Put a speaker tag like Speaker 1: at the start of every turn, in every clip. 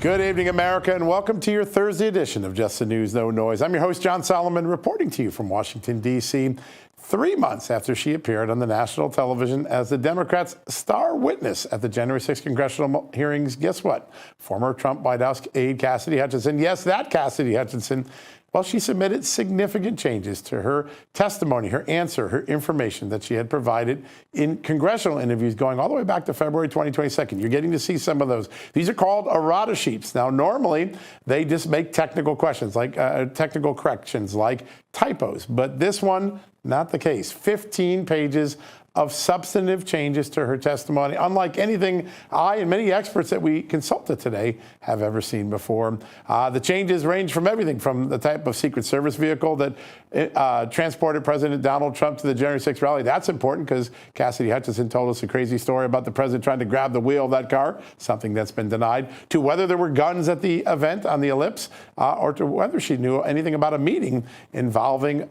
Speaker 1: Good evening, America, and welcome to your Thursday edition of Just the News, No Noise. I'm your host, John Solomon, reporting to you from Washington, D.C., 3 months after she appeared on the national television as the Democrats' star witness at the January 6th congressional hearings. Guess what? Former Trump White House aide Cassidy Hutchinson, yes, that Cassidy Hutchinson, well, she submitted significant changes to her testimony, her answer, her information that she had provided in congressional interviews going all the way back to February 2022. You're getting to see some of those. These are called errata sheets. Now, normally, they just make technical questions, like technical corrections, like typos. But this one, not the case. 15 pages of substantive changes to her testimony, unlike anything I and many experts that we consulted today have ever seen before. The changes range from everything from the type of Secret Service vehicle that transported President Donald Trump to the January 6th rally. That's important because Cassidy Hutchinson told us a crazy story about the president trying to grab the wheel of that car, something that's been denied, to whether there were guns at the event on the ellipse, or to whether she knew anything about a meeting involving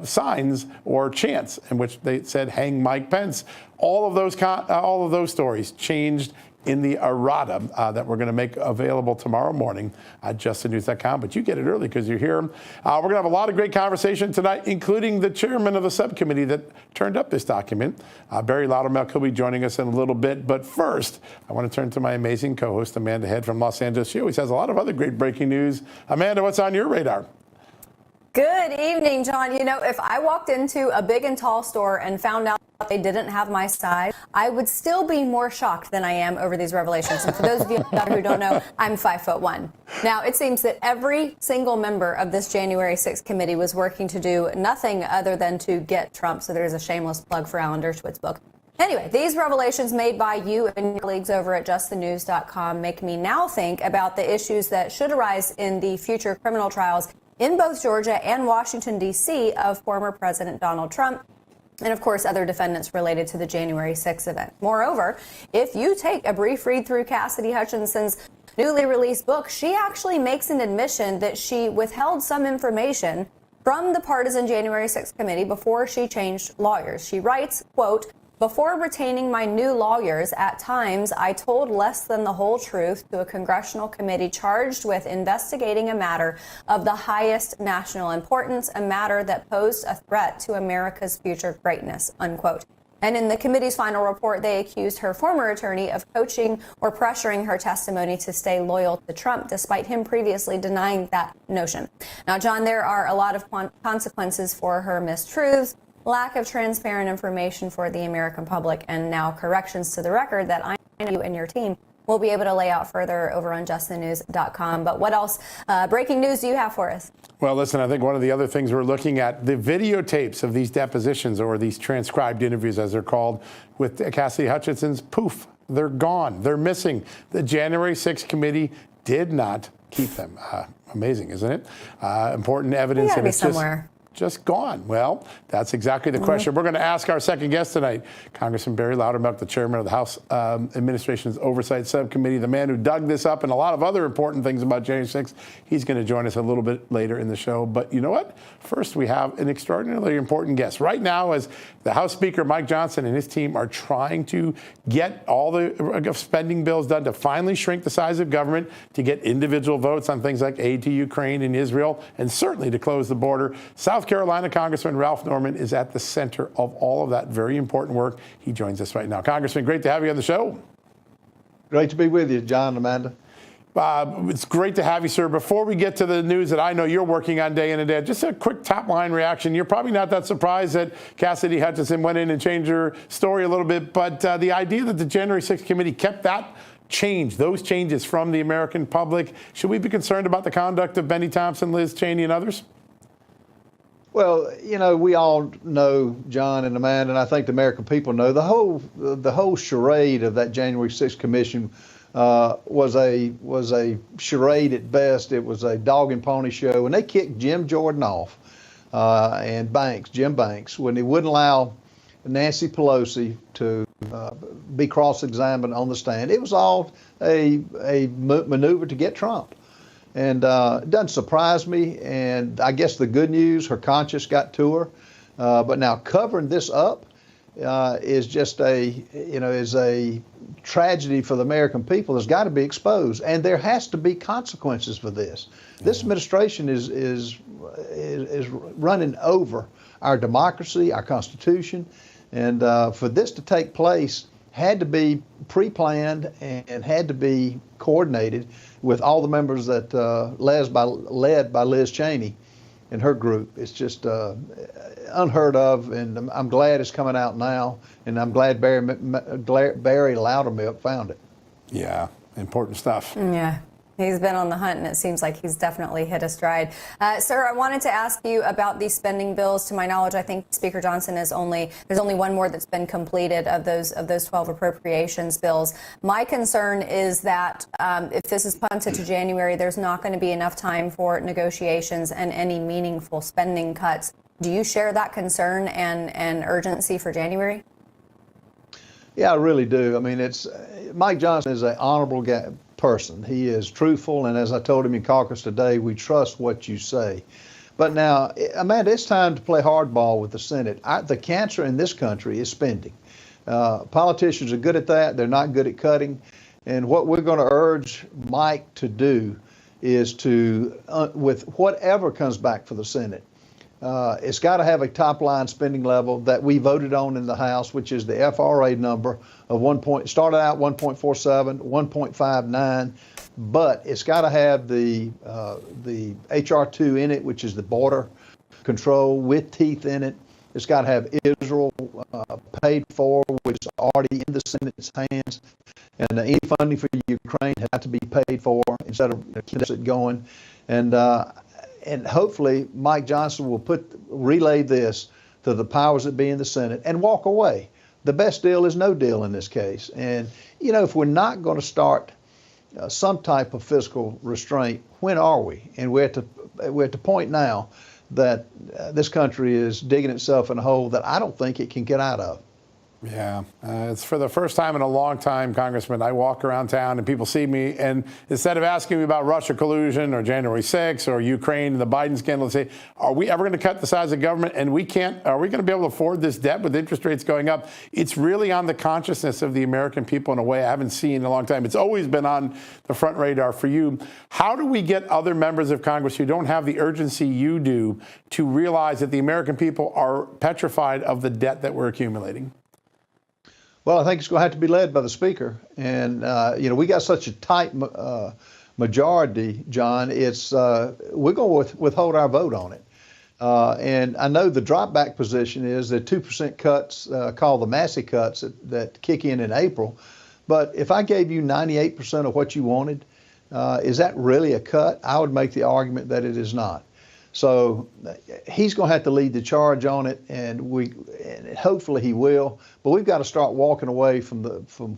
Speaker 1: signs or chants in which they said, "Hang Mike Pence." All of those stories changed in the errata that we're going to make available tomorrow morning at justthenews.com. But you get it early because you're here. We're going to have a lot of great conversation tonight, including the chairman of the subcommittee that turned up this document, Barry Loudermilk. He'll be joining us in a little bit. But first, I want to turn to my amazing co-host, Amanda Head from Los Angeles. She always has a lot of other great breaking news. Amanda, what's on your radar?
Speaker 2: Good evening, John. You know, if I walked into a big and tall store and found out they didn't have my size, I would still be more shocked than I am over these revelations. And for those of you who don't know, I'm 5'1". Now, it seems that every single member of this January 6th committee was working to do nothing other than to get Trump. So there's a shameless plug for Alan Dershowitz' book. Anyway, these revelations made by you and your colleagues over at justthenews.com make me now think about the issues that should arise in the future criminal trials in both Georgia and Washington, D.C. of former President Donald Trump and, of course, other defendants related to the January 6th event. Moreover, if you take a brief read through Cassidy Hutchinson's newly released book, she actually makes an admission that she withheld some information from the partisan January 6th committee before she changed lawyers. She writes, quote, "Before retaining my new lawyers, at times I told less than the whole truth to a congressional committee charged with investigating a matter of the highest national importance, a matter that posed a threat to America's future greatness," unquote. And in the committee's final report, they accused her former attorney of coaching or pressuring her testimony to stay loyal to Trump, despite him previously denying that notion. Now, John, there are a lot of consequences for her mistruths, lack of transparent information for the American public, and now corrections to the record that I know you and your team will be able to lay out further over on justthenews.com. But what else breaking news do you have for us?
Speaker 1: Well, listen, I think one of the other things we're looking at, the videotapes of these depositions, or these transcribed interviews as they're called, with Cassidy Hutchinson's, poof, they're gone. They're missing. The January 6th committee did not keep them. Amazing, isn't it? Important evidence.
Speaker 2: They gotta be somewhere.
Speaker 1: Just gone. Well, that's exactly the question. We're going to ask our second guest tonight, Congressman Barry Loudermilk, the chairman of the House Administration's Oversight Subcommittee, the man who dug this up and a lot of other important things about January 6th. He's going to join us a little bit later in the show. But you know what? First, we have an extraordinarily important guest. Right now, as the House Speaker, Mike Johnson, and his team are trying to get all the spending bills done to finally shrink the size of government, to get individual votes on things like aid to Ukraine and Israel, and certainly to close the border. South Carolina Congressman Ralph Norman is at the center of all of that very important work. He joins us right now. Congressman, great to have you on the show.
Speaker 3: Great to be with you, John and Amanda.
Speaker 1: It's great to have you, sir. Before we get to the news that I know you're working on day in and day out, just a quick top-line reaction. You're probably not that surprised that Cassidy Hutchinson went in and changed her story a little bit, but the idea that the January 6th committee kept that change, those changes from the American public, should we be concerned about the conduct of Benny Thompson, Liz Cheney, and others?
Speaker 3: Well, you know, we all know, John and Amanda, and I think the American people know, the whole charade of that January 6th commission was a charade at best. It was a dog and pony show, and they kicked Jim Jordan off and Jim Banks, when he wouldn't allow Nancy Pelosi to be cross-examined on the stand. It was all a maneuver to get Trump. And it doesn't surprise me. And I guess the good news, her conscience got to her. But now covering this up is just is a tragedy for the American people. There's got to be exposed, and there has to be consequences for this. This administration is running over our democracy, our Constitution, and for this to take place had to be pre-planned and had to be coordinated with all the members that led by Liz Cheney and her group. It's just unheard of, and I'm glad it's coming out now, and I'm glad Barry Loudermilk found it.
Speaker 1: Yeah, important stuff.
Speaker 2: Yeah. He's been on the hunt, and it seems like he's definitely hit a stride. Sir, I wanted to ask you about these spending bills. To my knowledge, I think Speaker Johnson there's only one more that's been completed of those 12 appropriations bills. My concern is that if this is punted to January, there's not going to be enough time for negotiations and any meaningful spending cuts. Do you share that concern and urgency for January?
Speaker 3: Yeah, I really do. I mean, Mike Johnson is an honorable person. He is truthful, and as I told him in caucus today, we trust what you say. But now, Amanda, it's time to play hardball with the Senate. The cancer in this country is spending. Politicians are good at that. They're not good at cutting. And what we're going to urge Mike to do is to, with whatever comes back for the Senate, it's got to have a top line spending level that we voted on in the House, which is the FRA number of started out 1.47, 1.59, but it's got to have the HR2 in it, which is the border control with teeth in it. It's got to have Israel paid for, which is already in the Senate's hands, and any funding for Ukraine has to be paid for instead of keep it going, and hopefully Mike Johnson will relay this to the powers that be in the Senate and walk away. The best deal is no deal in this case. And, if we're not going to start some type of fiscal restraint, when are we? And we're at the point now that this country is digging itself in a hole that I don't think it can get out of.
Speaker 1: Yeah, it's for the first time in a long time, Congressman, I walk around town and people see me, and instead of asking me about Russia collusion or January 6th or Ukraine and the Biden scandal, they say, are we ever going to cut the size of government? And are we going to be able to afford this debt with interest rates going up? It's really on the consciousness of the American people in a way I haven't seen in a long time. It's always been on the front radar for you. How do we get other members of Congress who don't have the urgency you do to realize that the American people are petrified of the debt that we're accumulating?
Speaker 3: Well, I think it's going to have to be led by the Speaker. And, we got such a tight majority, John, we're going to withhold our vote on it. And I know the drop back position is the 2% cuts called the Massey cuts that kick in April. But if I gave you 98% of what you wanted, is that really a cut? I would make the argument that it is not. So he's going to have to lead the charge on it, and hopefully he will. But we've got to start walking away from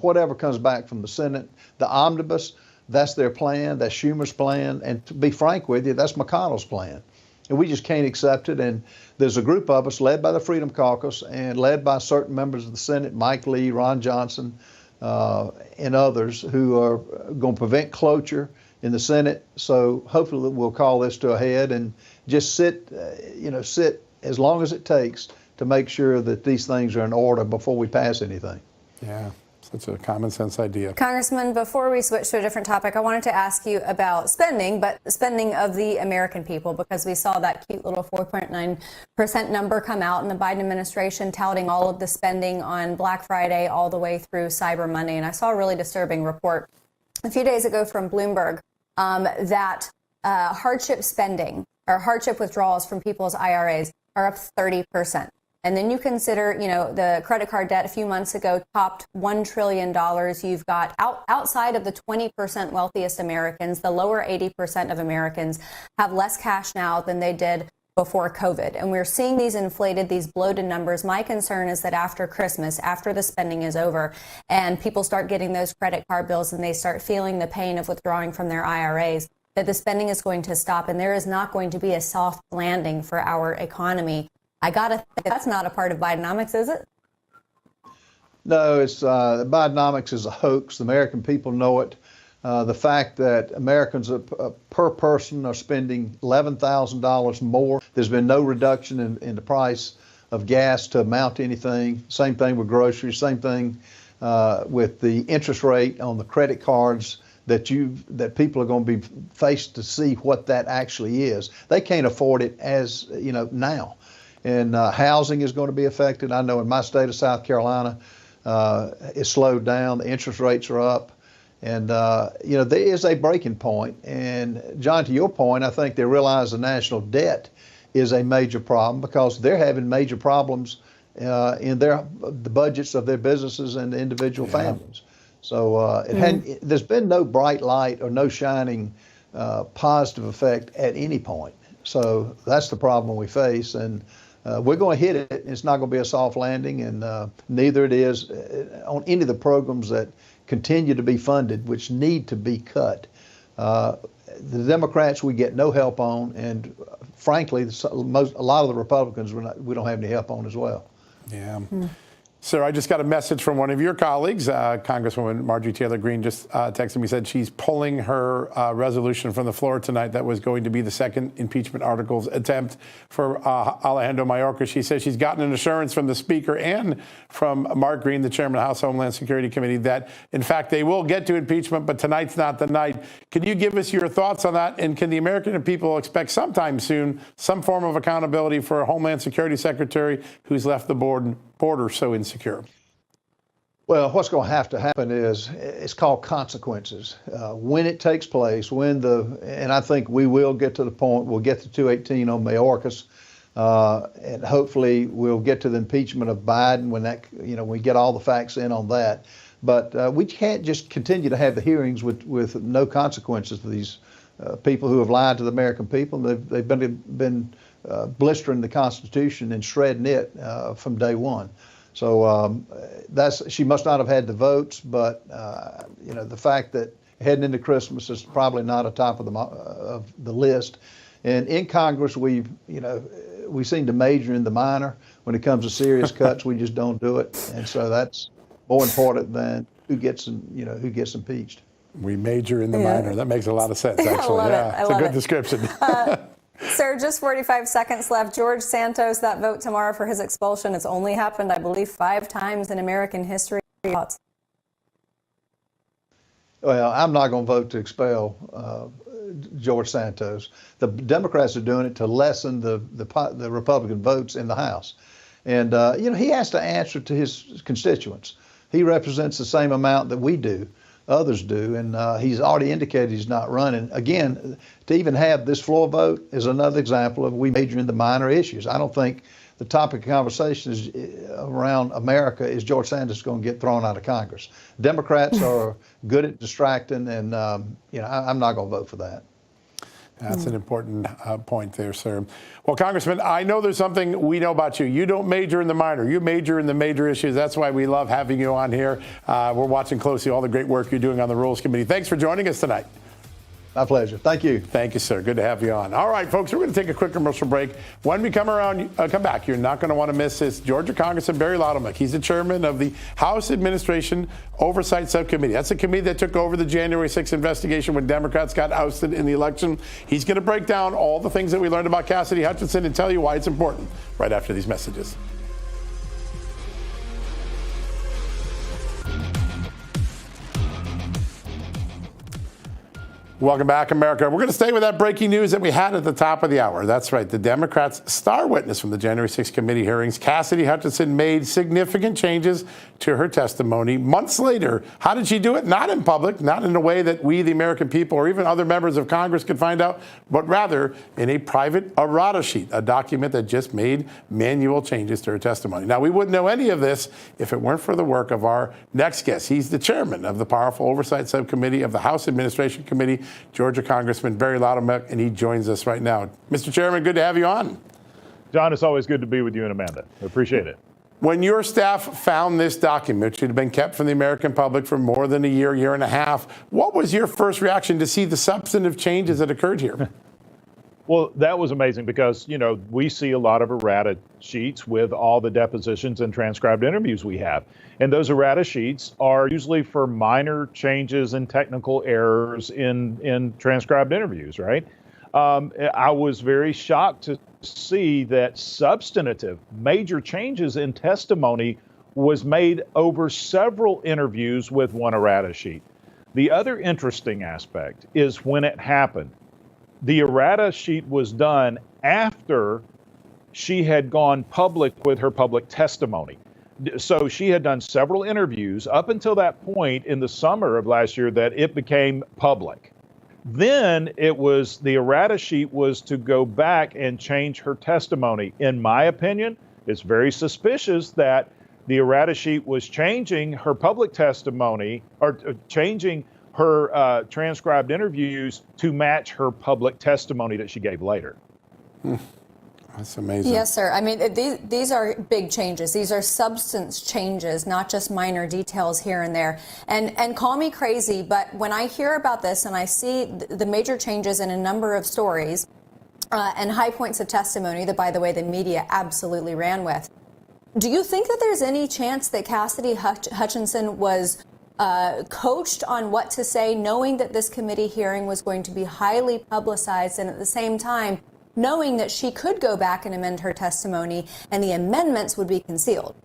Speaker 3: whatever comes back from the Senate. The omnibus, that's their plan. That's Schumer's plan. And to be frank with you, that's McConnell's plan. And we just can't accept it. And there's a group of us led by the Freedom Caucus and led by certain members of the Senate, Mike Lee, Ron Johnson, and others who are going to prevent cloture in the Senate. So hopefully we'll call this to a head and just sit as long as it takes to make sure that these things are in order before we pass anything.
Speaker 1: Yeah, such a common sense idea.
Speaker 2: Congressman, before we switch to a different topic, I wanted to ask you about spending, but spending of the American people, because we saw that cute little 4.9% number come out in the Biden administration touting all of the spending on Black Friday all the way through Cyber Monday. And I saw a really disturbing report a few days ago from Bloomberg that hardship spending or hardship withdrawals from people's IRAs are up 30%. And then you consider, the credit card debt a few months ago topped $1 trillion. You've got outside of the 20% wealthiest Americans, the lower 80% of Americans have less cash now than they did before COVID. And we're seeing these inflated, these bloated numbers. My concern is that after Christmas, after the spending is over and people start getting those credit card bills and they start feeling the pain of withdrawing from their IRAs, that the spending is going to stop and there is not going to be a soft landing for our economy. I gotta think that's not a part of Bidenomics, is it?
Speaker 3: No, Bidenomics is a hoax. The American people know it. The fact that Americans per person are spending $11,000 more. There's been no reduction in the price of gas to amount to anything. Same thing with groceries. Same thing with the interest rate on the credit cards that people are going to be faced to see what that actually is. They can't afford it as now, and housing is going to be affected. I know in my state of South Carolina, it's slowed down. The interest rates are up, and there is a breaking point. And John, to your point, I think they realize the national debt is a major problem because they're having major problems in the budgets of their businesses and the individual families. So there's been no bright light or no shining positive effect at any point. So that's the problem we face, and we're going to hit it. It's not going to be a soft landing, and neither it is on any of the programs that continue to be funded, which need to be cut. The Democrats we get no help on, and frankly, a lot of the Republicans we don't have any help on as well.
Speaker 1: Yeah. Sir, I just got a message from one of your colleagues, Congresswoman Marjorie Taylor Greene just texted me, said she's pulling her resolution from the floor tonight that was going to be the second impeachment articles attempt for Alejandro Mayorkas. She says she's gotten an assurance from the Speaker and from Mark Green, the Chairman of the House Homeland Security Committee, that, in fact, they will get to impeachment, but tonight's not the night. Can you give us your thoughts on that? And can the American people expect sometime soon some form of accountability for a Homeland Security Secretary who's left the border so insecure?
Speaker 3: Well, what's going to happen is it's called consequences. When it takes place, and I think we will get to the point, we'll get to 218 on Mayorkas, and hopefully we'll get to the impeachment of Biden when we get all the facts in on that. But we can't just continue to have the hearings with no consequences for these people who have lied to the American people. They've been blistering the Constitution and shredding it from day one. So she must not have had the votes, but the fact that heading into Christmas is probably not atop of the list. And in Congress, we seem to major in the minor. When it comes to serious cuts, we just don't do it. And so that's more important than who gets impeached.
Speaker 1: We major in the minor. That makes a lot of sense, actually.
Speaker 2: I love
Speaker 1: it's a good
Speaker 2: it.
Speaker 1: description.
Speaker 2: Sir, just 45 seconds left. George Santos, that vote tomorrow for his expulsion, it's only happened, I believe, 5 times in American history. Thoughts?
Speaker 3: Well, I'm not going to vote to expel George Santos. The Democrats are doing it to lessen the Republican votes in the House. And, he has to answer to his constituents. He represents the same amount that we do. Others do, and he's already indicated he's not running. Again, to even have this floor vote is another example of we major in the minor issues. I don't think the topic of conversation is around America is George Santos going to get thrown out of Congress. Democrats are good at distracting, and I'm not going to vote for that.
Speaker 1: That's an important point there, sir. Well, Congressman, I know there's something we know about you. You don't major in the minor. You major in the major issues. That's why we love having you on here. We're watching closely all the great work you're doing on the Rules Committee. Thanks for joining us tonight.
Speaker 3: My pleasure. Thank you.
Speaker 1: Thank you, sir. Good to have you on. All right, folks, we're going to take a quick commercial break. When we come back, you're not going to want to miss this. Georgia Congressman Barry Loudermilk. He's the chairman of the House Administration Oversight Subcommittee. That's the committee that took over the January 6th investigation when Democrats got ousted in the election. He's going to break down all the things that we learned about Cassidy Hutchinson and tell you why it's important right after these messages. Welcome back, America. We're going to stay with that breaking news that we had at the top of the hour. That's right. The Democrats' star witness from the January 6th committee hearings, Cassidy Hutchinson, made significant changes to her testimony months later. How did she do it? Not in public, not in a way that we, the American people, or even other members of Congress could find out, but rather in a private errata sheet, a document that just made manual changes to her testimony. Now, we wouldn't know any of this if it weren't for the work of our next guest. He's the chairman of the powerful Oversight Subcommittee of the House Administration Committee, Georgia Congressman Barry Loudermilk, and he joins us right now. Mr. Chairman, good to have you on.
Speaker 4: John, it's always good to be with you and Amanda. I appreciate it.
Speaker 1: When your staff found this document, which had been kept from the American public for more than a year and a half, what was your first reaction to see the substantive changes that occurred here?
Speaker 4: Well, that was amazing because, we see a lot of errata sheets with all the depositions and transcribed interviews we have. And those errata sheets are usually for minor changes and technical errors in transcribed interviews, right? I was very shocked to see that substantive major changes in testimony was made over several interviews with one errata sheet. The other interesting aspect is when it happened, the errata sheet was done after she had gone public with her public testimony. So she had done several interviews up until that point in the summer of last year that it became public. Then it was the errata sheet was to go back and change her testimony. In my opinion, it's very suspicious that the errata sheet was changing her public testimony or changing her transcribed interviews to match her public testimony that she gave later.
Speaker 1: That's amazing.
Speaker 2: Yes, sir. I mean, these are big changes. These are substance changes, not just minor details here and there. And call me crazy, but when I hear about this and I see the major changes in a number of stories and high points of testimony that, by the way, the media absolutely ran with, do you think that there's any chance that Cassidy Hutchinson was coached on what to say, knowing that this committee hearing was going to be highly publicized, and at the same time knowing that she could go back and amend her testimony and the amendments would be concealed?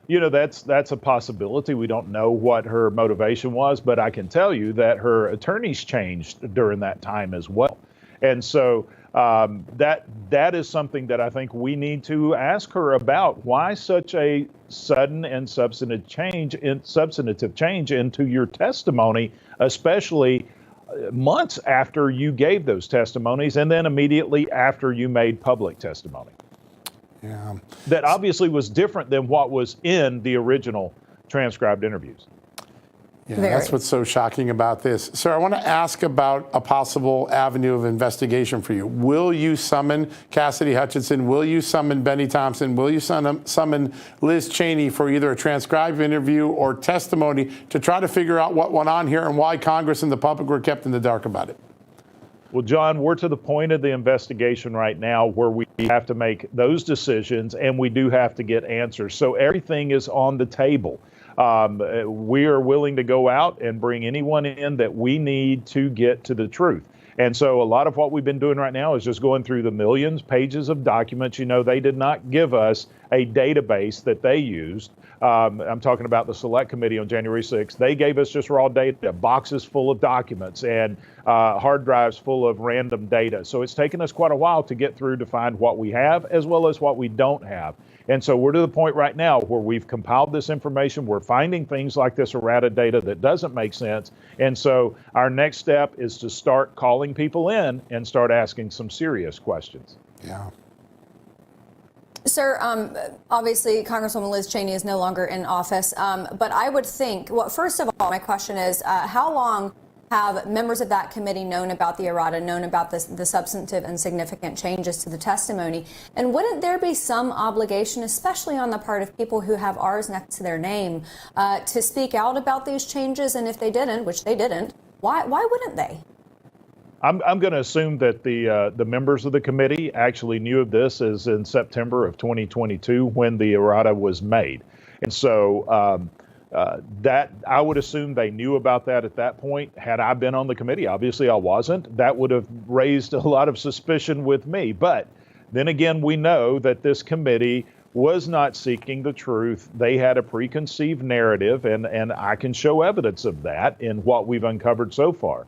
Speaker 4: You know, that's a possibility. We don't know what her motivation was, but I can tell you that her attorneys changed during that time as well. And so that is something that I think we need to ask her about. Why such a sudden and substantive change into your testimony, especially months after you gave those testimonies and then immediately after you made public testimony?
Speaker 1: Yeah.
Speaker 4: That obviously was different than what was in the original transcribed interviews.
Speaker 1: Yeah, that's what's so shocking about this. Sir, I want to ask about a possible avenue of investigation for you. Will you summon Cassidy Hutchinson? Will you summon Benny Thompson? Will you summon Liz Cheney for either a transcribed interview or testimony to try to figure out what went on here and why Congress and the public were kept in the dark about it?
Speaker 4: Well, John, we're to the point of the investigation right now where we have to make those decisions and we do have to get answers. So everything is on the table. We are willing to go out and bring anyone in that we need to get to the truth. And so a lot of what we've been doing right now is just going through the millions pages of documents. You know, they did not give us a database that they used. I'm talking about the Select Committee on January 6th. They gave us just raw data, boxes full of documents and hard drives full of random data. So it's taken us quite a while to get through to find what we have as well as what we don't have. And so we're to the point right now where we've compiled this information. We're finding things like this errata data that doesn't make sense. And so our next step is to start calling people in and start asking some serious questions.
Speaker 1: Yeah.
Speaker 2: Sir, obviously, Congresswoman Liz Cheney is no longer in office, but I would think, well, first of all, my question is, how long have members of that committee known about the errata, known about the substantive and significant changes to the testimony? And wouldn't there be some obligation, especially on the part of people who have R's next to their name, to speak out about these changes? And if they didn't, which they didn't, why wouldn't they?
Speaker 4: I'm going to assume that the members of the committee actually knew of this as in September of 2022 when the errata was made. And so that I would assume they knew about that at that point. Had I been on the committee, obviously I wasn't, that would have raised a lot of suspicion with me. But then again, we know that this committee was not seeking the truth. They had a preconceived narrative, and I can show evidence of that in what we've uncovered so far.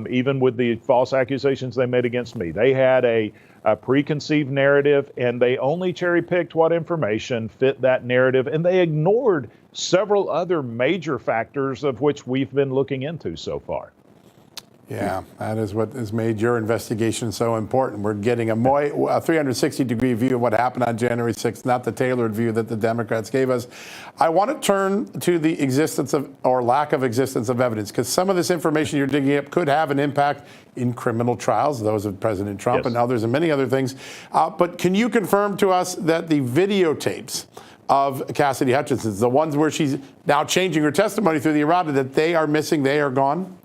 Speaker 4: Even with the false accusations they made against me, they had a preconceived narrative, and they only cherry-picked what information fit that narrative, and they ignored several other major factors of which we've been looking into so far.
Speaker 1: Yeah, that is what has made your investigation so important. We're getting a 360-degree view of what happened on January 6th, not the tailored view that the Democrats gave us. I want to turn to the existence of, or lack of existence of evidence, because some of this information you're digging up could have an impact in criminal trials, those of President Trump and others and many other things. But can you confirm to us that the videotapes of Cassidy Hutchinson, the ones where she's now changing her testimony through the errata, that they are missing, they are gone?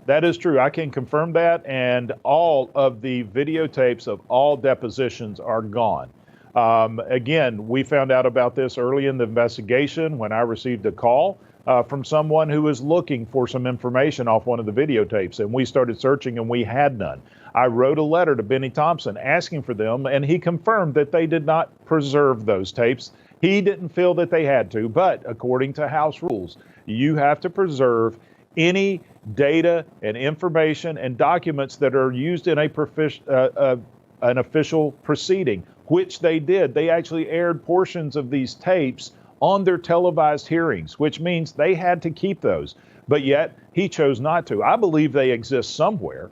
Speaker 4: That is true. I can confirm that, and all of the videotapes of all depositions are gone. Again, we found out about this early in the investigation when I received a call from someone who was looking for some information off one of the videotapes, and we started searching and we had none. I wrote a letter to Benny Thompson asking for them, and he confirmed that they did not preserve those tapes. He didn't feel that they had to, but according to House rules, you have to preserve any data and information and documents that are used in an official proceeding, which they did. They actually aired portions of these tapes on their televised hearings, which means they had to keep those. But yet he chose not to. I believe they exist somewhere.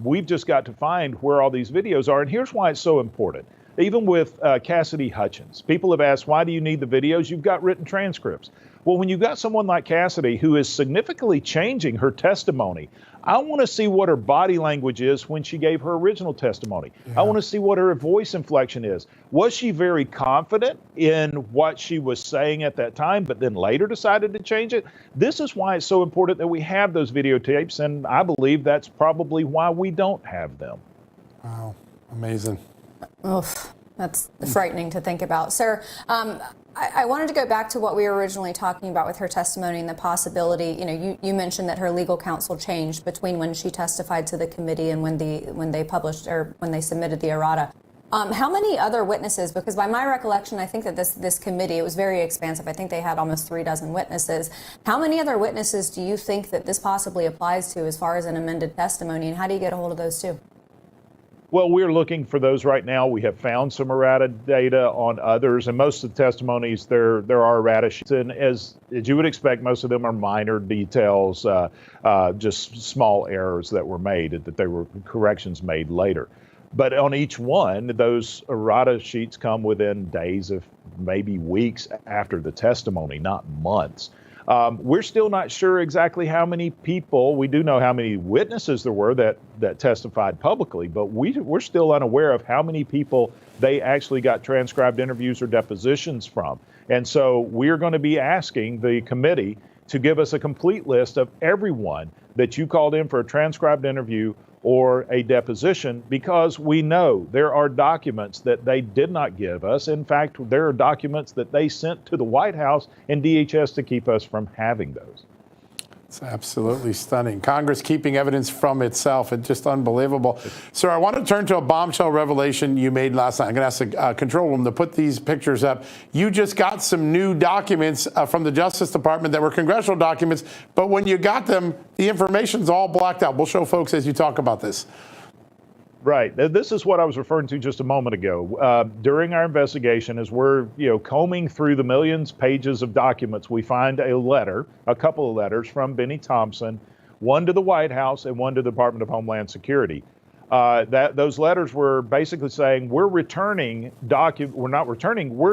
Speaker 4: We've just got to find where all these videos are. And here's why it's so important. Even with Cassidy Hutchinson, people have asked, why do you need the videos? You've got written transcripts. Well, when you've got someone like Cassidy who is significantly changing her testimony, I want to see what her body language is when she gave her original testimony. Yeah. I want to see what her voice inflection is. Was she very confident in what she was saying at that time, but then later decided to change it? This is why it's so important that we have those videotapes, and I believe that's probably why we don't have them.
Speaker 1: Wow, amazing.
Speaker 2: Oof, that's frightening to think about. Sir, I wanted to go back to what we were originally talking about with her testimony and the possibility. You mentioned that her legal counsel changed between when she testified to the committee and when they published or when they submitted the errata. How many other witnesses? Because by my recollection, I think that this committee, it was very expansive. I think they had almost 36 witnesses. How many other witnesses do you think that this possibly applies to as far as an amended testimony, and how do you get a hold of those too?
Speaker 4: Well, we're looking for those right now. We have found some errata data on others, and most of the testimonies, there are errata sheets. And as you would expect, most of them are minor details, just small errors that were made, that there were corrections made later. But on each one, those errata sheets come within days of maybe weeks after the testimony, not months. We're still not sure exactly how many people. We do know how many witnesses there were that testified publicly, but we're still unaware of how many people they actually got transcribed interviews or depositions from. And so we're going to be asking the committee to give us a complete list of everyone that you called in for a transcribed interview or a deposition, because we know there are documents that they did not give us. In fact, there are documents that they sent to the White House and DHS to keep us from having those.
Speaker 1: It's absolutely stunning. Congress keeping evidence from itself. It's just unbelievable. Sir, I want to turn to a bombshell revelation you made last night. I'm going to ask the control room to put these pictures up. You just got some new documents from the Justice Department that were congressional documents, but when you got them, the information's all blacked out. We'll show folks as you talk about this.
Speaker 4: Right. This is what I was referring to just a moment ago. During our investigation, as we're combing through the millions of pages of documents, we find a couple of letters from Benny Thompson, one to the White House and one to the Department of Homeland Security. Those letters were basically saying, we're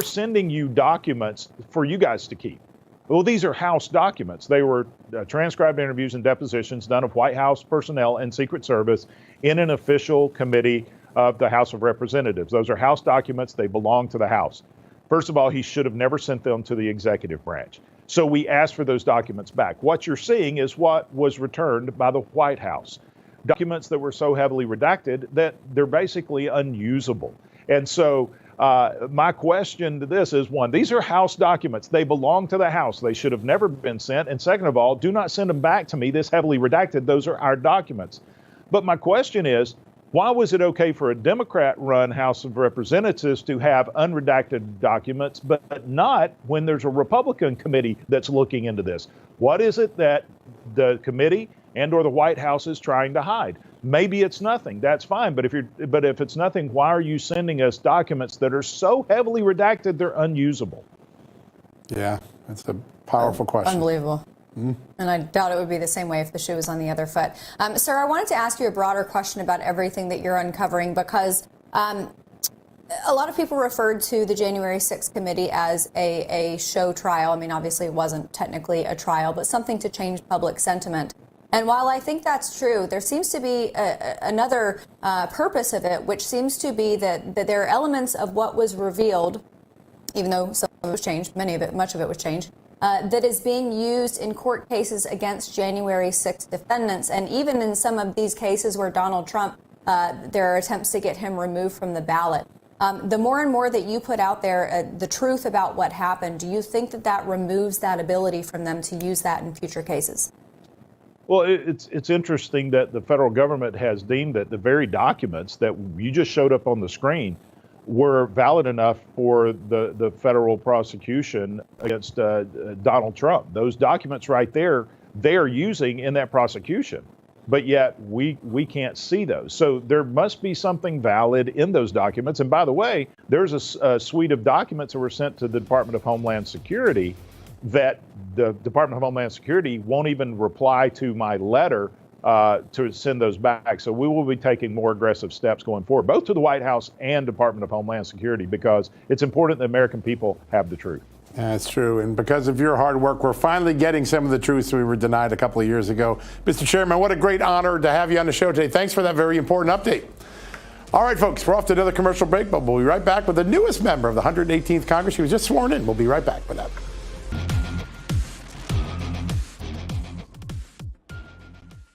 Speaker 4: sending you documents for you guys to keep. Well, these are House documents. They were transcribed interviews and depositions done of White House personnel and Secret Service in an official committee of the House of Representatives. Those are House documents. They belong to the House. First of all, he should have never sent them to the executive branch. So we asked for those documents back. What you're seeing is what was returned by the White House. Documents that were so heavily redacted that they're basically unusable. And so my question to this is, one, these are House documents. They belong to the House. They should have never been sent. And second of all, do not send them back to me this heavily redacted. Those are our documents. But my question is, why was it okay for a Democrat-run House of Representatives to have unredacted documents, but not when there's a Republican committee that's looking into this? What is it that the committee and or the White House is trying to hide? Maybe it's nothing. That's fine. But if it's nothing, why are you sending us documents that are so heavily redacted they're unusable?
Speaker 1: Yeah, that's a powerful question.
Speaker 2: Unbelievable. Mm-hmm. And I doubt it would be the same way if the shoe was on the other foot. Sir, I wanted to ask you a broader question about everything that you're uncovering, because a lot of people referred to the January 6th committee as a show trial. I mean, obviously it wasn't technically a trial, but something to change public sentiment. And while I think that's true, there seems to be another purpose of it, which seems to be that there are elements of what was revealed, even though some of it was changed, much of it was changed, that is being used in court cases against January 6th defendants. And even in some of these cases where Donald Trump, there are attempts to get him removed from the ballot. The more and more that you put out there the truth about what happened, do you think that that removes that ability from them to use that in future cases?
Speaker 4: Well, it's interesting that the federal government has deemed that the very documents that you just showed up on the screen were valid enough for the federal prosecution against Donald Trump. Those documents right there, they are using in that prosecution, but yet we can't see those. So there must be something valid in those documents. And by the way, there's a suite of documents that were sent to the Department of Homeland Security that the Department of Homeland Security won't even reply to my letter to send those back. So we will be taking more aggressive steps going forward, both to the White House and Department of Homeland Security, because it's important that American people have the truth.
Speaker 1: That's true. And because of your hard work, we're finally getting some of the truths we were denied a couple of years ago. Mr. Chairman, what a great honor to have you on the show today. Thanks for that very important update. All right, folks, we're off to another commercial break, but we'll be right back with the newest member of the 118th Congress. She was just sworn in. We'll be right back with that.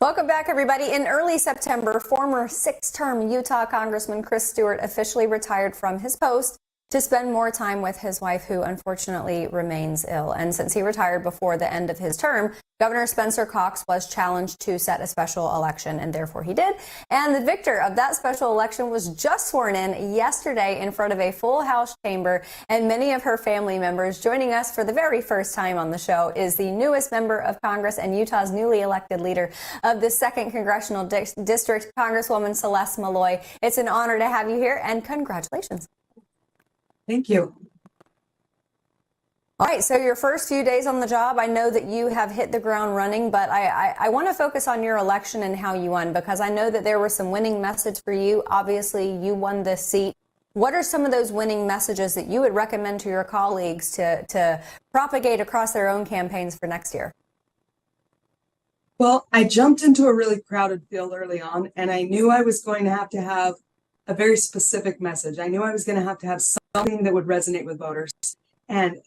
Speaker 2: Welcome back, everybody. In early September, former six-term Utah Congressman Chris Stewart officially retired from his post to spend more time with his wife, who unfortunately remains ill. And since he retired before the end of his term, Governor Spencer Cox was challenged to set a special election, and therefore he did. And the victor of that special election was just sworn in yesterday in front of a full House chamber, and many of her family members. Joining us for the very first time on the show is the newest member of Congress and Utah's newly elected leader of the 2nd Congressional District, Congresswoman Celeste Malloy. It's an honor to have you here, and congratulations.
Speaker 5: Thank you.
Speaker 2: All right, so your first few days on the job, I know that you have hit the ground running, but I want to focus on your election and how you won, because I know that there were some winning messages for you. Obviously, you won this seat. What are some of those winning messages that you would recommend to your colleagues to propagate across their own campaigns for next year?
Speaker 5: Well, I jumped into a really crowded field early on, and I knew I was going to have a very specific message. I knew I was going to have something that would resonate with voters. And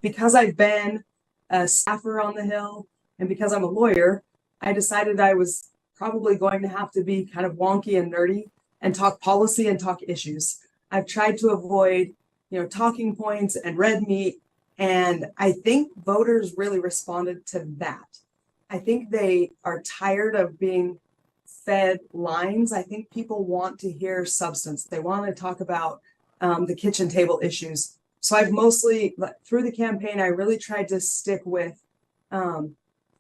Speaker 5: because I've been a staffer on the Hill, and because I'm a lawyer, I decided I was probably going to have to be kind of wonky and nerdy and talk policy and talk issues. I've tried to avoid, talking points and red meat. And I think voters really responded to that. I think they are tired of being fed lines. I think people want to hear substance. They want to talk about the kitchen table issues. So I've mostly, through the campaign, I really tried to stick with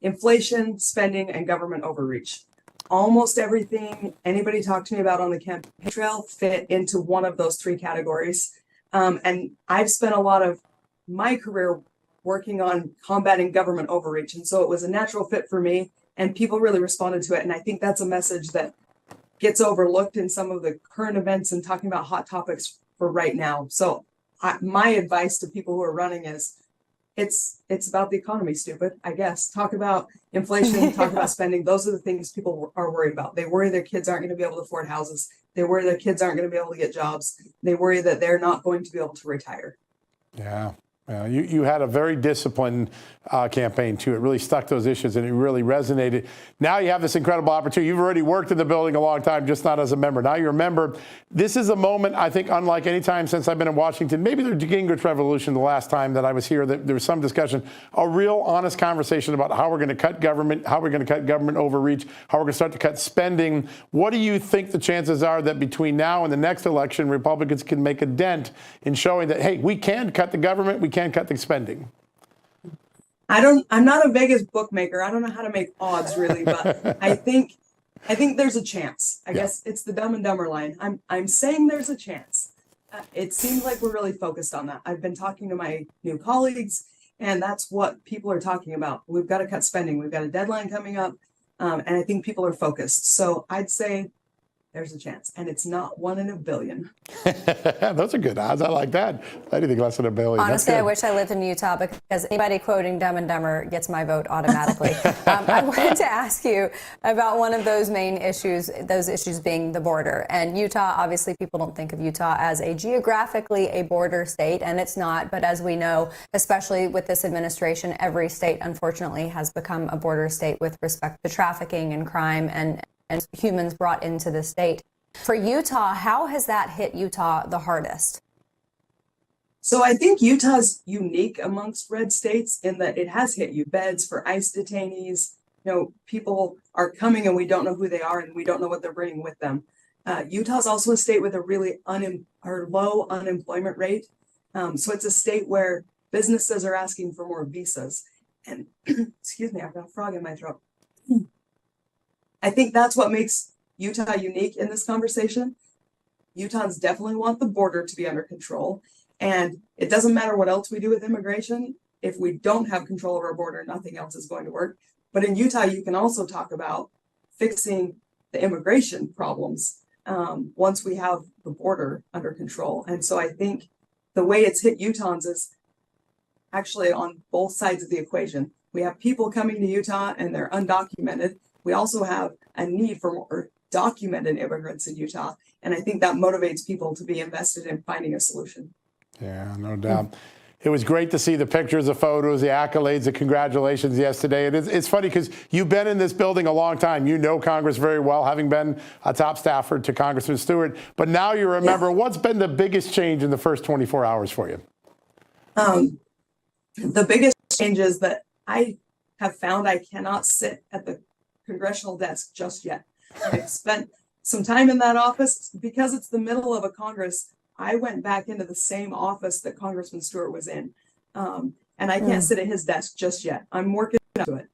Speaker 5: inflation, spending, and government overreach. Almost everything anybody talked to me about on the campaign trail fit into one of those three categories. And I've spent a lot of my career working on combating government overreach. And so it was a natural fit for me, and people really responded to it. And I think that's a message that gets overlooked in some of the current events and talking about hot topics for right now. So my advice to people who are running is it's about the economy, stupid, I guess. Talk about inflation, talk about spending. Those are the things people are worried about. They worry their kids aren't going to be able to afford houses. They worry their kids aren't going to be able to get jobs. They worry that they're not going to be able to retire.
Speaker 1: Yeah. You had a very disciplined campaign, too. It really stuck those issues, and it really resonated. Now you have this incredible opportunity. You've already worked in the building a long time, just not as a member. Now you're a member. This is a moment, I think, unlike any time since I've been in Washington. Maybe the Gingrich Revolution, the last time that I was here, that there was some discussion, a real honest conversation about how we're going to cut government, how we're going to cut government overreach, how we're going to start to cut spending. What do you think the chances are that between now and the next election, Republicans can make a dent in showing that, hey, we can cut the government, we can cut the spending?
Speaker 5: I'm not a Vegas bookmaker. I don't know how to make odds really, but I think there's a chance. I guess it's the Dumb and Dumber line. I'm saying there's a chance. It seems like we're really focused on that. I've been talking to my new colleagues, and that's what people are talking about. We've got to cut spending. We've got a deadline coming up, and I think people are focused. So I'd say there's a chance, and it's not 1 in a billion.
Speaker 1: Those are good odds. I like that. Anything less than a billion.
Speaker 2: Honestly, I wish I lived in Utah, because anybody quoting Dumb and Dumber gets my vote automatically. I wanted to ask you about one of those main issues, those issues being the border. And Utah, obviously, people don't think of Utah as geographically a border state, and it's not. But as we know, especially with this administration, every state, unfortunately, has become a border state with respect to trafficking and crime and humans brought into the state. For Utah, how has that hit Utah the hardest?
Speaker 5: So I think Utah's unique amongst red states in that it has hit you. Beds for ICE detainees, people are coming and we don't know who they are and we don't know what they're bringing with them. Utah's also a state with a really low unemployment rate. So it's a state where businesses are asking for more visas. And excuse me, I've got a frog in my throat. I think that's what makes Utah unique in this conversation. Utahns definitely want the border to be under control. And it doesn't matter what else we do with immigration. If we don't have control of our border, nothing else is going to work. But in Utah, you can also talk about fixing the immigration problems once we have the border under control. And so I think the way it's hit Utahns is actually on both sides of the equation. We have people coming to Utah and they're undocumented. We also have a need for more documented immigrants in Utah. And I think that motivates people to be invested in finding a solution.
Speaker 1: Yeah, no doubt. It was great to see the pictures, the photos, the accolades, the congratulations yesterday. And it's funny because you've been in this building a long time. You know Congress very well, having been a top staffer to Congressman Stewart. But now you remember, what's been the biggest change in the first 24 hours for you?
Speaker 5: The biggest change is that I have found I cannot sit at the congressional desk just yet. I've spent some time in that office because it's the middle of a Congress. I went back into the same office that Congressman Stewart was in. And I can't sit at his desk just yet. I'm working up to it.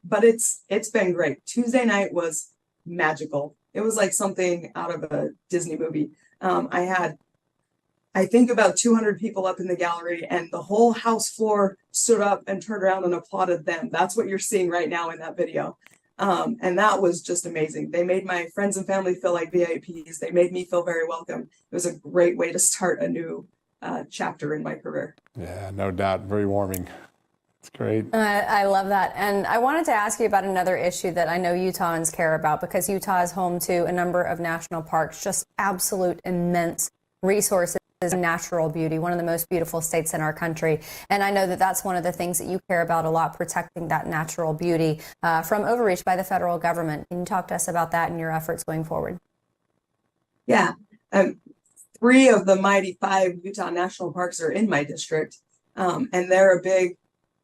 Speaker 5: But it's been great. Tuesday night was magical. It was like something out of a Disney movie. I think about 200 people up in the gallery and the whole House floor stood up and turned around and applauded them. That's what you're seeing right now in that video. And that was just amazing. They made my friends and family feel like VIPs. They made me feel very welcome. It was a great way to start a new chapter in my career.
Speaker 1: Yeah, no doubt. Very warming. It's great.
Speaker 2: I love that. And I wanted to ask you about another issue that I know Utahns care about, because Utah is home to a number of national parks, just absolute immense resources and natural beauty, one of the most beautiful states in our country. And I know that that's one of the things that you care about a lot, protecting that natural beauty from overreach by the federal government. Can you talk to us about that and your efforts going forward?
Speaker 5: Yeah. 3 of the mighty 5 Utah national parks are in my district, and they're a big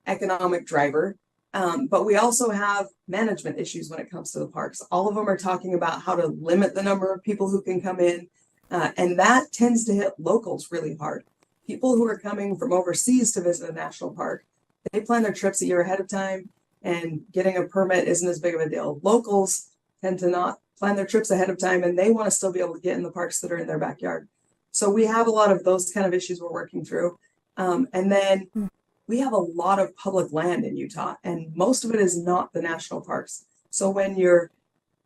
Speaker 5: economic driver. But we also have management issues when it comes to the parks. All of them are talking about how to limit the number of people who can come in. And that tends to hit locals really hard. People who are coming from overseas to visit a national park, they plan their trips a year ahead of time, and getting a permit isn't as big of a deal. Locals tend to not plan their trips ahead of time, and they want to still be able to get in the parks that are in their backyard. So we have a lot of those kind of issues we're working through. And then we have a lot of public land in Utah, and most of it is not the national parks. So when you're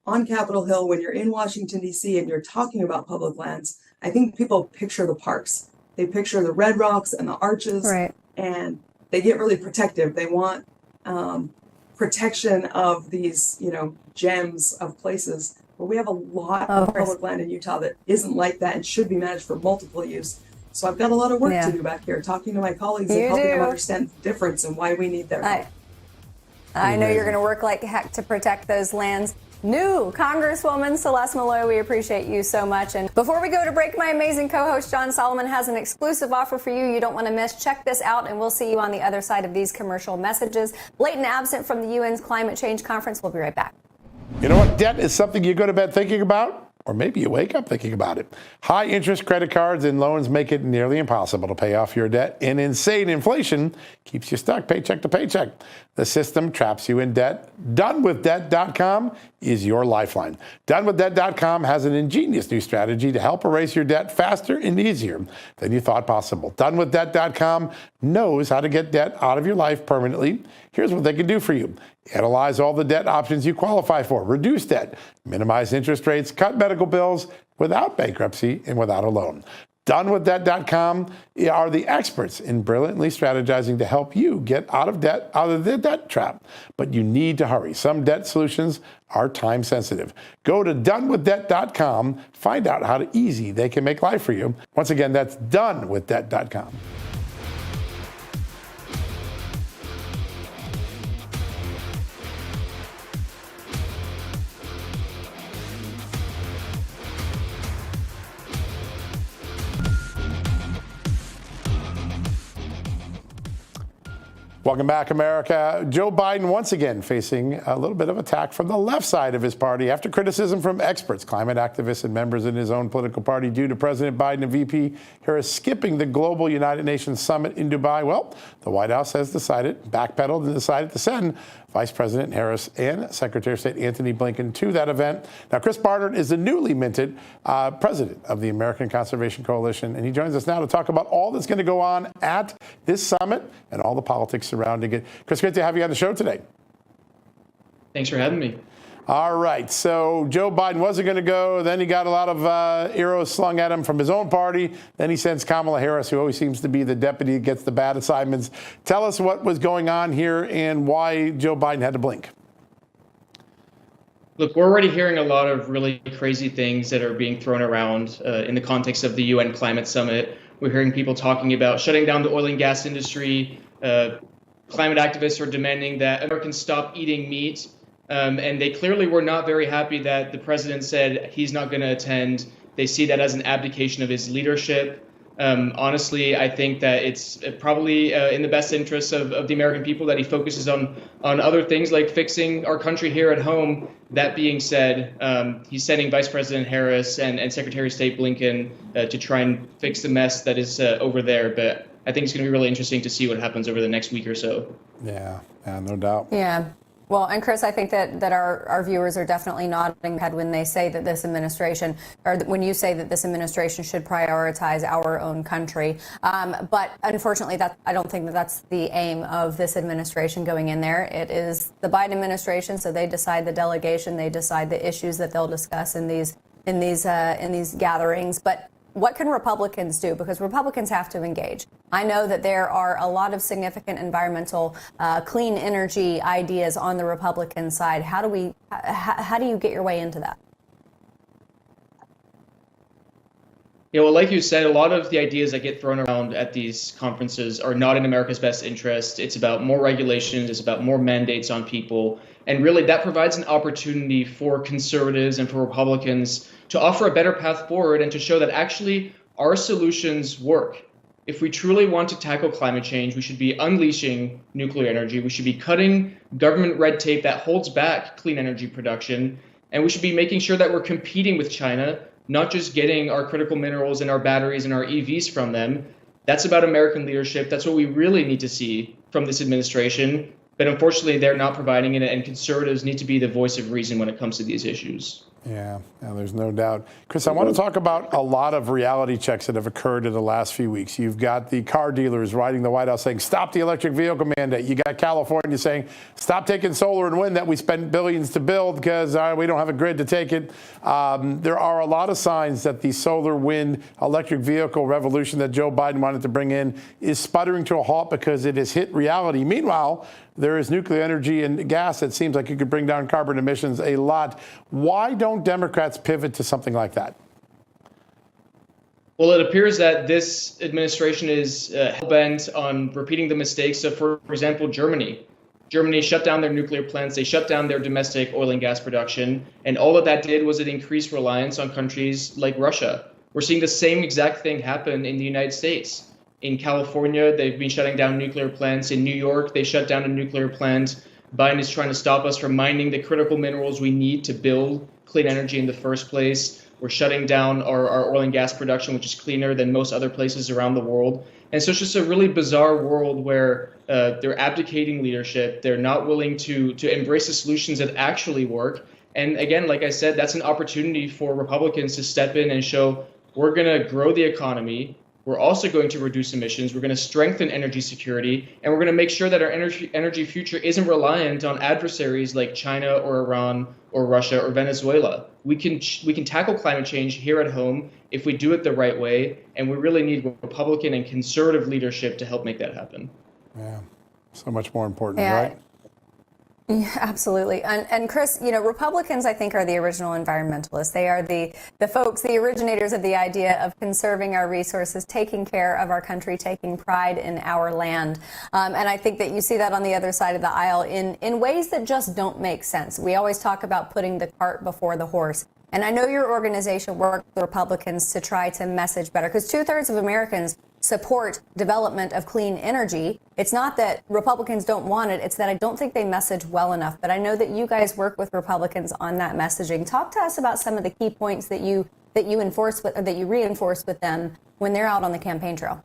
Speaker 5: on Capitol Hill, when you're in Washington, D.C., and you're talking about public lands, I think people picture the parks. They picture the red rocks and the arches,
Speaker 2: right,
Speaker 5: and they get really protective. They want protection of these, gems of places. But we have a lot of public land in Utah that isn't like that and should be managed for multiple use. So I've got a lot of work to do back here, talking to my colleagues and helping them understand the difference and why we need their help.
Speaker 2: I know you're going to work like heck to protect those lands. New Congresswoman Celeste Malloy, we appreciate you so much. And before we go to break, my amazing co-host John Solomon has an exclusive offer for you don't want to miss. Check this out, and we'll see you on the other side of these commercial messages. Late and absent from the UN's Climate Change Conference. We'll be right back.
Speaker 1: You know what? Debt is something you go to bed thinking about, or maybe you wake up thinking about it. High interest credit cards and loans make it nearly impossible to pay off your debt, and insane inflation keeps you stuck paycheck to paycheck. The system traps you in debt. DoneWithDebt.com is your lifeline. DoneWithDebt.com has an ingenious new strategy to help erase your debt faster and easier than you thought possible. DoneWithDebt.com knows how to get debt out of your life permanently. Here's what they can do for you. Analyze all the debt options you qualify for. Reduce debt, minimize interest rates, cut medical bills without bankruptcy and without a loan. DoneWithDebt.com are the experts in brilliantly strategizing to help you get out of the debt trap. But you need to hurry. Some debt solutions are time sensitive. Go to DoneWithDebt.com. Find out how easy they can make life for you. Once again, that's DoneWithDebt.com. Welcome back, America. Joe Biden once again facing a little bit of attack from the left side of his party after criticism from experts, climate activists, and members in his own political party due to President Biden and VP Harris skipping the global United Nations summit in Dubai. Well, the White House has backpedaled and decided to send Vice President Harris and Secretary of State Antony Blinken to that event. Now, Chris Barnard is the newly minted president of the American Conservation Coalition, and he joins us now to talk about all that's going to go on at this summit and all the politics surrounding it. Chris, great to have you on the show today.
Speaker 6: Thanks for having me.
Speaker 1: All right. So Joe Biden wasn't going to go. Then he got a lot of arrows slung at him from his own party. Then he sends Kamala Harris, who always seems to be the deputy that gets the bad assignments. Tell us what was going on here and why Joe Biden had to blink.
Speaker 6: Look, we're already hearing a lot of really crazy things that are being thrown around in the context of the UN Climate Summit. We're hearing people talking about shutting down the oil and gas industry. Climate activists are demanding that Americans stop eating meat. And they clearly were not very happy that the president said he's not going to attend. They see that as an abdication of his leadership. Honestly, I think that it's probably in the best interest of the American people that he focuses on other things like fixing our country here at home. That being said, he's sending Vice President Harris and Secretary of State Blinken to try and fix the mess that is over there. But I think it's going to be really interesting to see what happens over the next week or so.
Speaker 1: Yeah, no doubt.
Speaker 2: Yeah. Well, and Chris, I think that our viewers are definitely nodding head when they say that this administration, or when you say that this administration should prioritize our own country. But unfortunately, I don't think that that's the aim of this administration going in there. It is the Biden administration, so they decide the delegation, they decide the issues that they'll discuss in these gatherings. But what can Republicans do? Because Republicans have to engage. I know that there are a lot of significant environmental, clean energy ideas on the Republican side. How do you get your way into that?
Speaker 6: Yeah, well, like you said, a lot of the ideas that get thrown around at these conferences are not in America's best interest. It's about more regulations. It's about more mandates on people. And really, that provides an opportunity for conservatives and for Republicans to offer a better path forward and to show that actually our solutions work. If we truly want to tackle climate change, we should be unleashing nuclear energy. We should be cutting government red tape that holds back clean energy production. And we should be making sure that we're competing with China, not just getting our critical minerals and our batteries and our EVs from them. That's about American leadership. That's what we really need to see from this administration. But unfortunately, they're not providing it, and conservatives need to be the voice of reason when it comes to these issues.
Speaker 1: Yeah, there's no doubt. Chris, I want to talk about a lot of reality checks that have occurred in the last few weeks. You've got the car dealers writing the White House saying, stop the electric vehicle mandate. You got California saying, stop taking solar and wind that we spent billions to build because we don't have a grid to take it. There are a lot of signs that the solar, wind, electric vehicle revolution that Joe Biden wanted to bring in is sputtering to a halt because it has hit reality. Meanwhile, there is nuclear energy and gas that seems like it could bring down carbon emissions a lot. Why don't Democrats pivot to something like that?
Speaker 6: Well, it appears that this administration is hell-bent on repeating the mistakes of, for example, Germany. Germany shut down their nuclear plants. They shut down their domestic oil and gas production. And all of that did was it increased reliance on countries like Russia. We're seeing the same exact thing happen in the United States. In California, they've been shutting down nuclear plants. In New York, they shut down a nuclear plant. Biden is trying to stop us from mining the critical minerals we need to build clean energy in the first place. We're shutting down our oil and gas production, which is cleaner than most other places around the world. And so it's just a really bizarre world where they're abdicating leadership. They're not willing to embrace the solutions that actually work. And again, like I said, that's an opportunity for Republicans to step in and show we're going to grow the economy. We're also going to reduce emissions. We're going to strengthen energy security, and we're going to make sure that our energy future isn't reliant on adversaries like China or Iran or Russia or Venezuela. We can tackle climate change here at home if we do it the right way, and we really need Republican and conservative leadership to help make that happen.
Speaker 1: Yeah, so much more important,
Speaker 2: Yeah.
Speaker 1: right?
Speaker 2: Yeah, absolutely. And Chris, you know, Republicans, I think, are the original environmentalists. They are the folks, the originators of the idea of conserving our resources, taking care of our country, taking pride in our land. And I think that you see that on the other side of the aisle in ways that just don't make sense. We always talk about putting the cart before the horse. And I know your organization worked with Republicans to try to message better, because 2/3 of Americans support development of clean energy. It's not that Republicans don't want it. It's that I don't think they message well enough. But I know that you guys work with Republicans on that messaging. Talk to us about some of the key points that you reinforce with them when they're out on the campaign trail.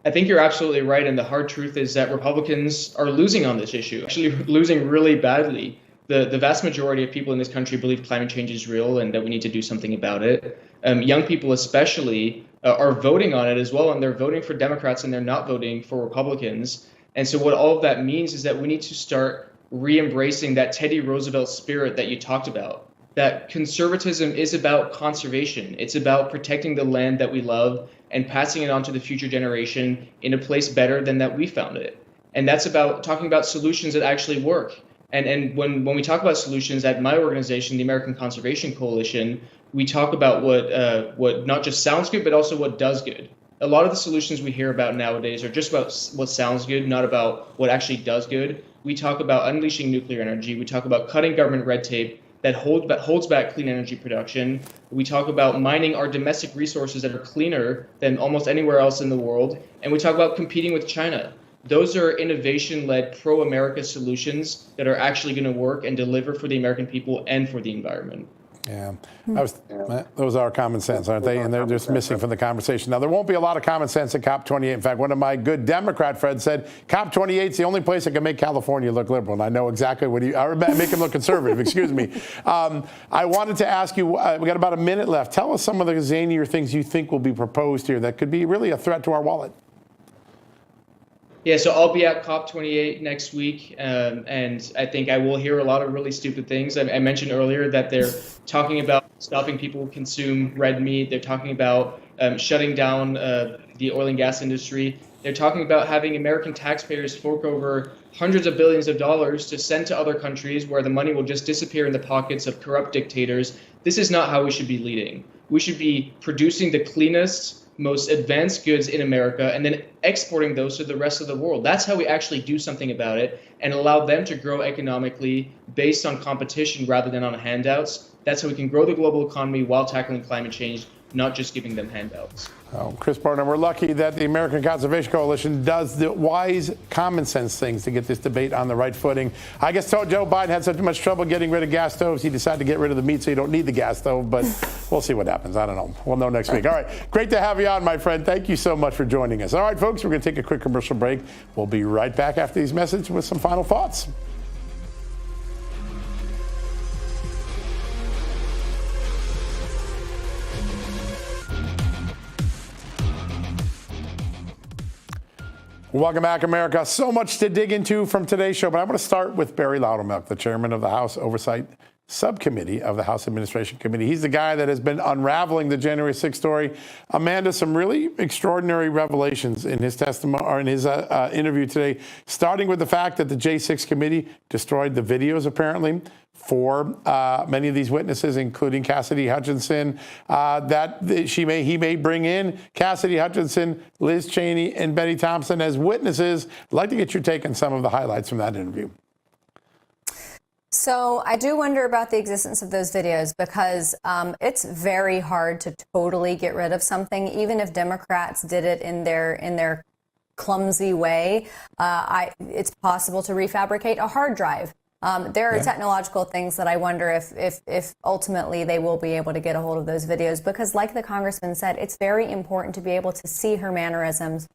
Speaker 6: I think you're absolutely right. And the hard truth is that Republicans are losing on this issue, actually losing really badly. The vast majority of people in this country believe climate change is real and that we need to do something about it. Young people especially are voting on it as well, and they're voting for Democrats and they're not voting for Republicans. And so what all of that means is that we need to start re-embracing that Teddy Roosevelt spirit that you talked about. That conservatism is about conservation. It's about protecting the land that we love and passing it on to the future generation in a place better than that we found it. And that's about talking about solutions that actually work. And when we talk about solutions at my organization, the American Conservation Coalition, we talk about what not just sounds good, but also what does good. A lot of the solutions we hear about nowadays are just about what sounds good, not about what actually does good. We talk about unleashing nuclear energy. We talk about cutting government red tape that holds back clean energy production. We talk about mining our domestic resources that are cleaner than almost anywhere else in the world. And we talk about competing with China. Those are innovation-led pro-America solutions that are actually going to work and deliver for the American people and for the environment.
Speaker 1: Yeah, those are common sense, aren't they? And they're just missing from the conversation. Now, there won't be a lot of common sense at COP28. In fact, one of my good Democrat friends said COP28 is the only place that can make California look liberal. And I know exactly what make him look conservative, excuse me. I wanted to ask you, we got about a minute left. Tell us some of the zanier things you think will be proposed here that could be really a threat to our wallet.
Speaker 6: Yeah, so I'll be at COP28 next week, and I think I will hear a lot of really stupid things. I mentioned earlier that they're talking about stopping people consume red meat. They're talking about shutting down the oil and gas industry. They're talking about having American taxpayers fork over hundreds of billions of dollars to send to other countries where the money will just disappear in the pockets of corrupt dictators. This is not how we should be leading. We should be producing the cleanest, most advanced goods in America and then exporting those to the rest of the world. That's how we actually do something about it and allow them to grow economically based on competition rather than on handouts. That's how we can grow the global economy while tackling climate change, not just giving them handouts.
Speaker 1: Chris Barnard, we're lucky that the American Conservation Coalition does the wise, common sense things to get this debate on the right footing. I guess Joe Biden had so much trouble getting rid of gas stoves, he decided to get rid of the meat so you don't need the gas stove, but we'll see what happens. I don't know. We'll know next week. All right. Great to have you on, my friend. Thank you so much for joining us. All right, folks, we're going to take a quick commercial break. We'll be right back after these messages with some final thoughts. Welcome back, America. So much to dig into from today's show, but I'm going to start with Barry Loudermilk, the chairman of the House Oversight Subcommittee of the House Administration Committee. He's the guy that has been unraveling the January 6th story. Amanda, some really extraordinary revelations in his testimony or in his interview today, starting with the fact that the J6 committee destroyed the videos, apparently, for many of these witnesses, including Cassidy Hutchinson, he may bring in Cassidy Hutchinson, Liz Cheney, and Betty Thompson as witnesses. I'd like to get your take on some of the highlights from that interview.
Speaker 2: So I do wonder about the existence of those videos because it's very hard to totally get rid of something, even if Democrats did it in their clumsy way. It's possible to refabricate a hard drive. There are technological things that I wonder if ultimately they will be able to get a hold of those videos, because like the congressman said, it's very important to be able to see her mannerisms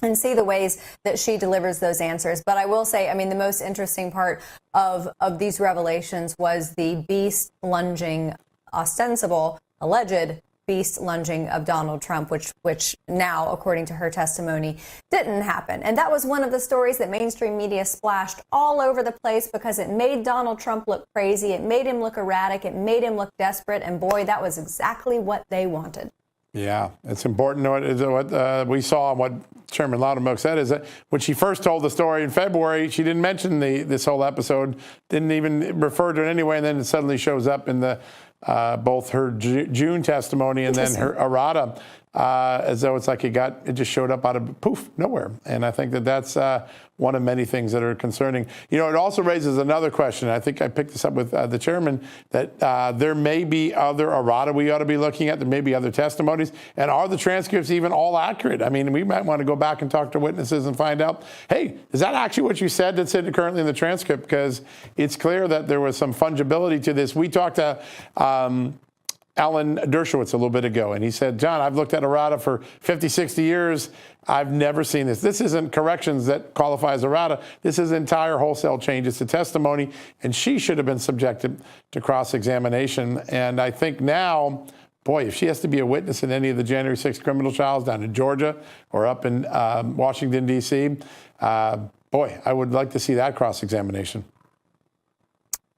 Speaker 2: and see the ways that she delivers those answers. But I will say, I mean, the most interesting part of these revelations was the beast lunging, ostensible, alleged beast lunging of Donald Trump, which now, according to her testimony, didn't happen. And that was one of the stories that mainstream media splashed all over the place because it made Donald Trump look crazy. It made him look erratic. It made him look desperate. And boy, that was exactly what they wanted.
Speaker 1: Yeah, it's important to what we saw and what Chairman Loudermilk said is that when she first told the story in February, she didn't mention this whole episode, didn't even refer to it anyway, and then it suddenly shows up in the both her June testimony and then her errata as though it's like it just showed up out of poof, nowhere. And I think that that's one of many things that are concerning. You know, it also raises another question. I think I picked this up with the chairman, that there may be other errata we ought to be looking at. There may be other testimonies. And are the transcripts even all accurate? I mean, we might want to go back and talk to witnesses and find out, hey, is that actually what you said that's currently in the transcript? Because it's clear that there was some fungibility to this. We talked to Alan Dershowitz a little bit ago, and he said, John, I've looked at errata for 50, 60 years. I've never seen this. This isn't corrections that qualify as errata. This is entire wholesale changes to testimony, and she should have been subjected to cross-examination. And I think now, boy, if she has to be a witness in any of the January 6th criminal trials down in Georgia or up in Washington, D.C., boy, I would like to see that cross-examination.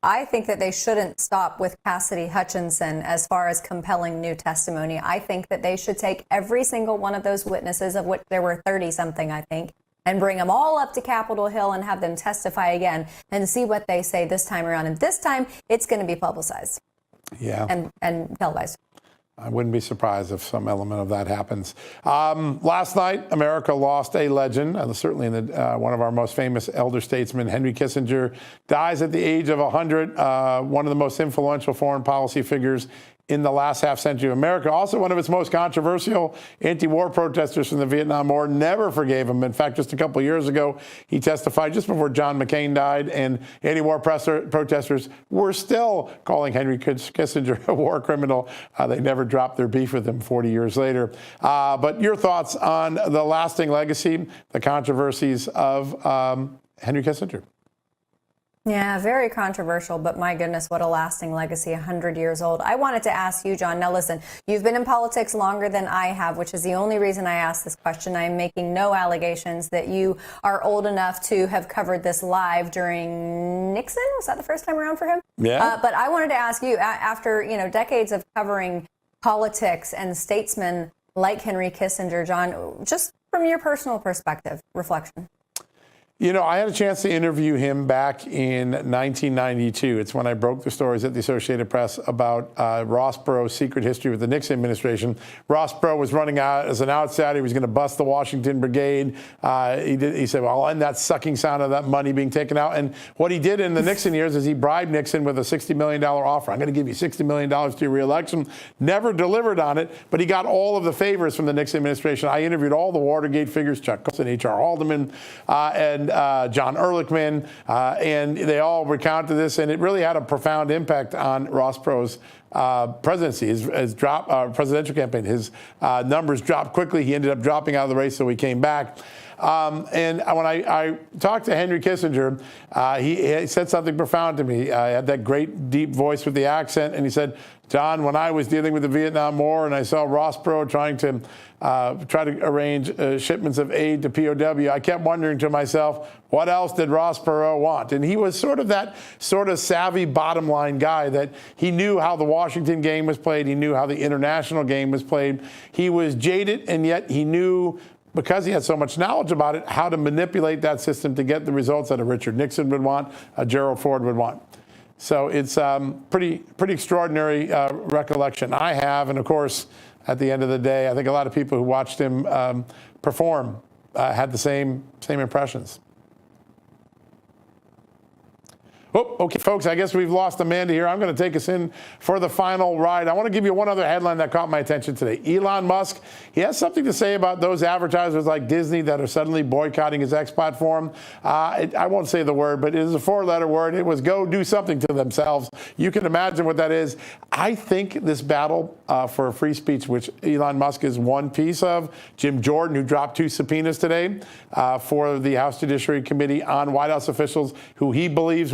Speaker 2: I think that they shouldn't stop with Cassidy Hutchinson as far as compelling new testimony. I think that they should take every single one of those witnesses, of which there were 30-something, I think, and bring them all up to Capitol Hill and have them testify again and see what they say this time around. And this time, it's going to be publicized.
Speaker 1: Yeah.
Speaker 2: And televised.
Speaker 1: I wouldn't be surprised if some element of that happens. Last night, America lost a legend, certainly in one of our most famous elder statesmen. Henry Kissinger dies at the age of 100, one of the most influential foreign policy figures in the last half century of America. Also one of its most controversial anti-war protesters from the Vietnam War. Never forgave him. In fact, just a couple of years ago, he testified just before John McCain died, and anti-war protesters were still calling Henry Kissinger a war criminal. They never dropped their beef with him 40 years later. But your thoughts on the lasting legacy, the controversies of Henry Kissinger?
Speaker 2: Yeah, very controversial, but my goodness, what a lasting legacy, 100 years old. I wanted to ask you, John, now listen, you've been in politics longer than I have, which is the only reason I asked this question. I am making no allegations that you are old enough to have covered this live during Nixon. Was that the first time around for him?
Speaker 1: Yeah.
Speaker 2: But I wanted to ask you, after, decades of covering politics and statesmen like Henry Kissinger, John, just from your personal perspective, reflection.
Speaker 1: You know, I had a chance to interview him back in 1992. It's when I broke the stories at the Associated Press about Ross Perot's secret history with the Nixon administration. Ross Perot was running out as an outsider. He was going to bust the Washington Brigade. He said, well, I'll end that sucking sound of that money being taken out. And what he did in the Nixon years is he bribed Nixon with a $60 million offer. I'm going to give you $60 million to your reelection. Never delivered on it, but he got all of the favors from the Nixon administration. I interviewed all the Watergate figures, Chuck Colson, H.R. Haldeman, and John Ehrlichman, and they all recounted this, and it really had a profound impact on Ross Perot's presidency, his presidential campaign. His numbers dropped quickly. He ended up dropping out of the race, so he came back. And when I talked to Henry Kissinger, he said something profound to me. He had that great, deep voice with the accent, and he said, John, when I was dealing with the Vietnam War and I saw Ross Perot trying to arrange shipments of aid to POW, I kept wondering to myself, what else did Ross Perot want? And he was sort of that savvy bottom line guy that he knew how the Washington game was played. He knew how the international game was played. He was jaded, and yet he knew, because he had so much knowledge about it, how to manipulate that system to get the results that a Richard Nixon would want, a Gerald Ford would want. So it's pretty extraordinary recollection I have. And of course, at the end of the day, I think a lot of people who watched him perform had the same impressions. Oh, okay, folks, I guess we've lost Amanda here. I'm going to take us in for the final ride. I want to give you one other headline that caught my attention today. Elon Musk, he has something to say about those advertisers like Disney that are suddenly boycotting his X platform. I won't say the word, but it is a four-letter word. It was go do something to themselves. You can imagine what that is. I think this battle for free speech, which Elon Musk is one piece of, Jim Jordan, who dropped 2 subpoenas today for the House Judiciary Committee on White House officials who he believes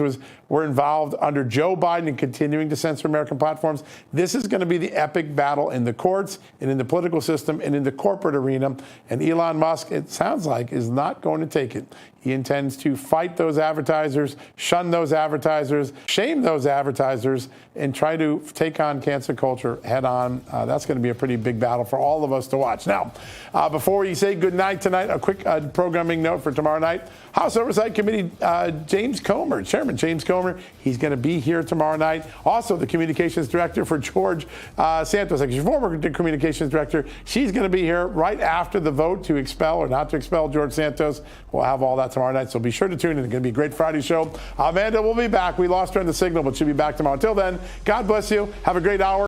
Speaker 1: were involved under Joe Biden in continuing to censor American platforms. This is going to be the epic battle in the courts and in the political system and in the corporate arena. And Elon Musk, it sounds like, is not going to take it. He intends to fight those advertisers, shun those advertisers, shame those advertisers, and try to take on cancer culture head on. That's going to be a pretty big battle for all of us to watch. Now, before you say good night tonight, a quick programming note for tomorrow night. House Oversight Committee Chairman James James Comer. He's going to be here tomorrow night. Also, the communications director for George Santos, like your former communications director, she's going to be here right after the vote to expel or not to expel George Santos. We'll have all that tomorrow night, so be sure to tune in. It's going to be a great Friday show. Amanda will be back. We lost her on the signal, but she'll be back tomorrow. Until then, God bless you. Have a great hour.